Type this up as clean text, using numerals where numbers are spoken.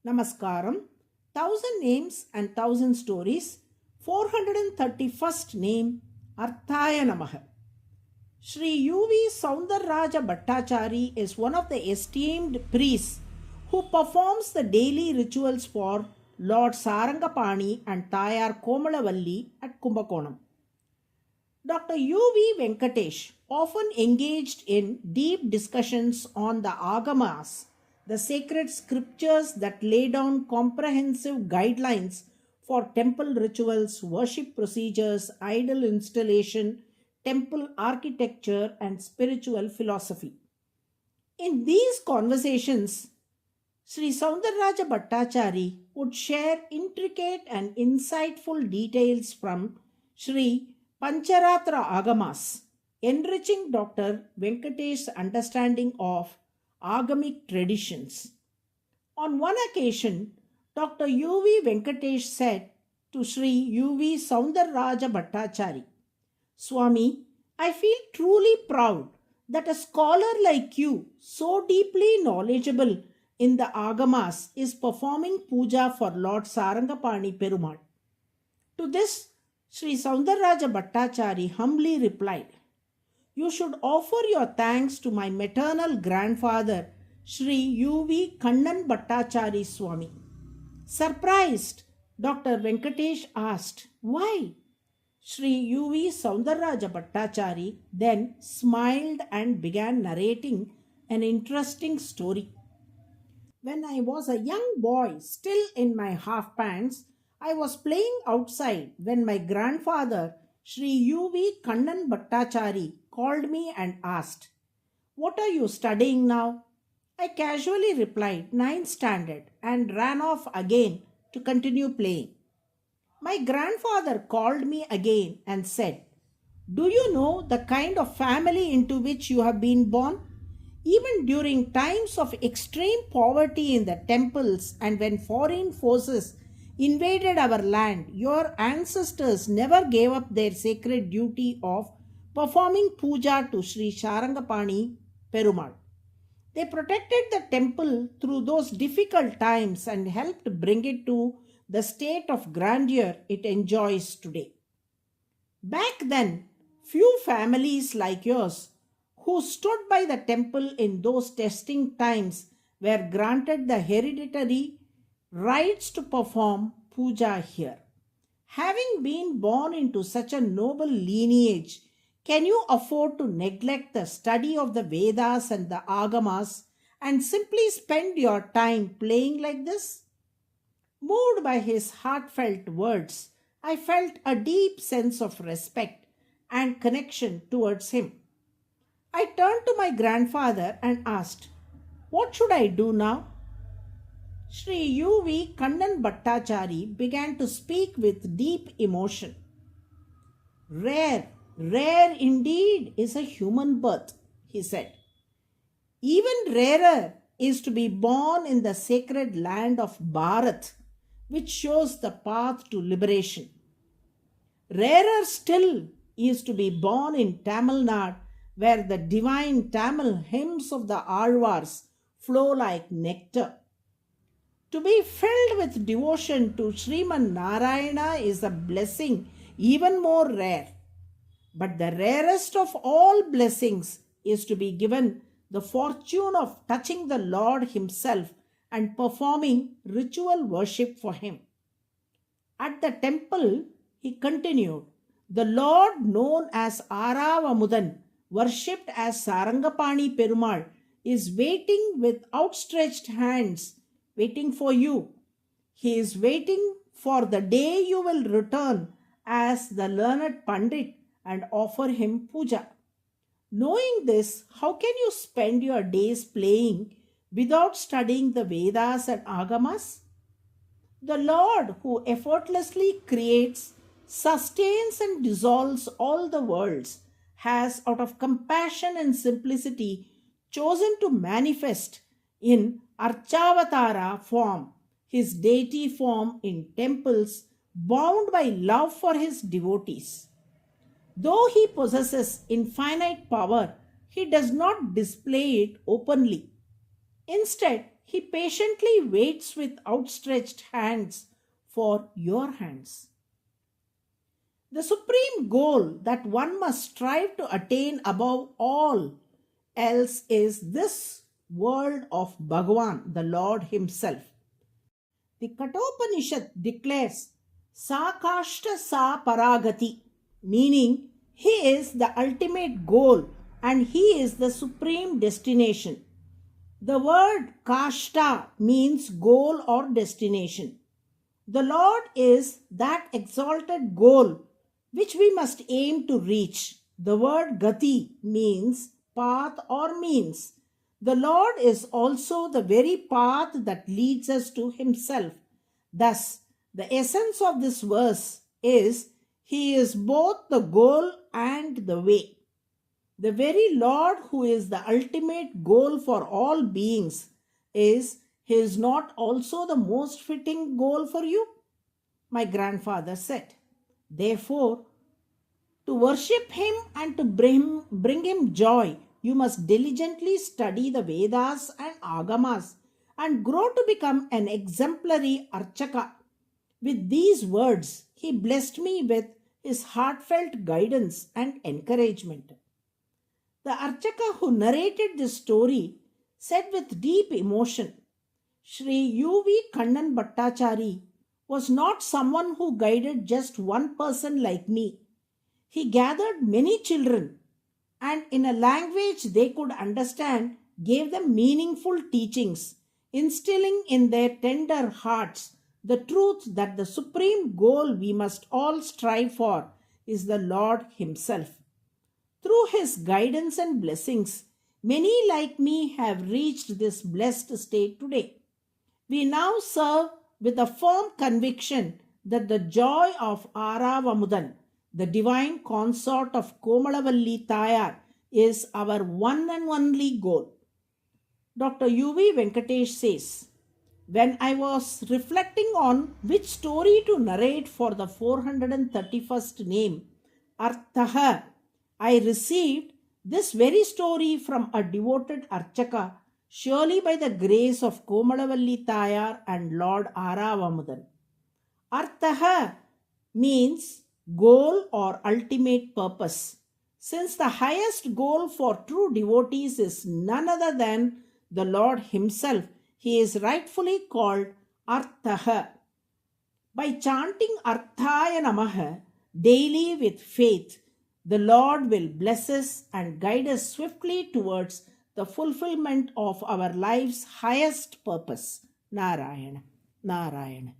Namaskaram. Thousand Names and Thousand Stories. 431st name ARTHAAYA NAMAH. Sri U.V. Saundarraja Bhattachari is one of the esteemed priests who performs the daily rituals for Lord Sarangapani and Tayar Komalavalli at Kumbakonam. Dr. U.V. Venkatesh often engaged in deep discussions on the Agamas, the sacred scriptures that lay down comprehensive guidelines for temple rituals, worship procedures, idol installation, temple architecture, and spiritual philosophy. In these conversations, Sri Saundarraja Bhattachari would share intricate and insightful details from Sri Pancharatra Agamas, enriching Dr. Venkatesh's understanding of agamic traditions. On one occasion, Dr. U.V. Venkatesh said to Sri U.V. Saundarraja Bhattachari, Swami, I feel truly proud that a scholar like you, so deeply knowledgeable in the Agamas, is performing puja for Lord Sarangapani Perumal. To this, Sri Saundarraja Bhattachari humbly replied, You should offer your thanks to my maternal grandfather, Sri U.V. Kannan Bhattachari Swami. Surprised, Dr. Venkatesh asked, Why? Sri U.V. Saundarraja Bhattachari then smiled and began narrating an interesting story. When I was a young boy, still in my half pants, I was playing outside when my grandfather, Sri U.V. Kannan Bhattachari, called me and asked, What are you studying now? I casually replied, 9th standard, and ran off again to continue playing. My grandfather called me again and said, Do you know the kind of family into which you have been born? Even during times of extreme poverty in the temples and when foreign forces invaded our land, your ancestors never gave up their sacred duty of performing puja to Sri Sarangapani Perumal. They protected the temple through those difficult times and helped bring it to the state of grandeur it enjoys today. Back then, few families like yours who stood by the temple in those testing times were granted the hereditary rights to perform puja here. Having been born into such a noble lineage, can you afford to neglect the study of the Vedas and the Agamas and simply spend your time playing like this? Moved by his heartfelt words, I felt a deep sense of respect and connection towards him. I turned to my grandfather and asked, What should I do now? Sri U.V. Kannan Bhattachari began to speak with deep emotion. Rare indeed is a human birth, he said. Even rarer is to be born in the sacred land of Bharat, which shows the path to liberation. Rarer still is to be born in Tamil Nadu, where the divine Tamil hymns of the Alvars flow like nectar. To be filled with devotion to Sriman Narayana is a blessing even more rare. But the rarest of all blessings is to be given the fortune of touching the Lord Himself and performing ritual worship for Him. At the temple, he continued, the Lord known as Aravamudan, worshipped as Sarangapani Perumal, is waiting with outstretched hands, waiting for you. He is waiting for the day you will return as the learned Pandit and offer him puja. Knowing this, how can you spend your days playing without studying the Vedas and Agamas? The Lord, who effortlessly creates, sustains, and dissolves all the worlds, has, out of compassion and simplicity, chosen to manifest in Archavatara form, his deity form in temples, bound by love for his devotees. Though he possesses infinite power, he does not display it openly. Instead, He patiently waits with outstretched hands for your hands. The supreme goal that one must strive to attain above all else is this world of Bhagavan, the Lord Himself. The Kathopanishad declares Sakashta Sa Paragati, meaning He is the ultimate goal and He is the supreme destination. The word Kashta means goal or destination. The Lord is that exalted goal which we must aim to reach. The word Gati means path or means. The Lord is also the very path that leads us to Himself. Thus, the essence of this verse is He is both the goal and the way. The very Lord who is the ultimate goal for all beings is He not also the most fitting goal for you? My grandfather said. Therefore, to worship Him and to bring Him joy, you must diligently study the Vedas and Agamas and grow to become an exemplary Archaka. With these words, he blessed me with his heartfelt guidance and encouragement. The Archaka who narrated this story said with deep emotion, Sri U.V. Kannan Bhattachari was not someone who guided just one person like me. He gathered many children and in a language they could understand gave them meaningful teachings, instilling in their tender hearts the truth that the supreme goal we must all strive for is the Lord Himself. Through His guidance and blessings, many like me have reached this blessed state today. We now serve with a firm conviction that the joy of Aravamudan, the divine consort of Komalavalli Tayar, is our one and only goal. Dr. U.V. Venkatesh says, when I was reflecting on which story to narrate for the 431st name, ARTHAAYA, I received this very story from a devoted Archaka, surely by the grace of Komalavalli Tayar and Lord Aravamudan. ARTHAAYA means goal or ultimate purpose. Since the highest goal for true devotees is none other than the Lord Himself, He is rightfully called ARTHAAYA. By chanting ARTHAAYA NAMAH daily with faith, the Lord will bless us and guide us swiftly towards the fulfillment of our life's highest purpose. Narayana, Narayana.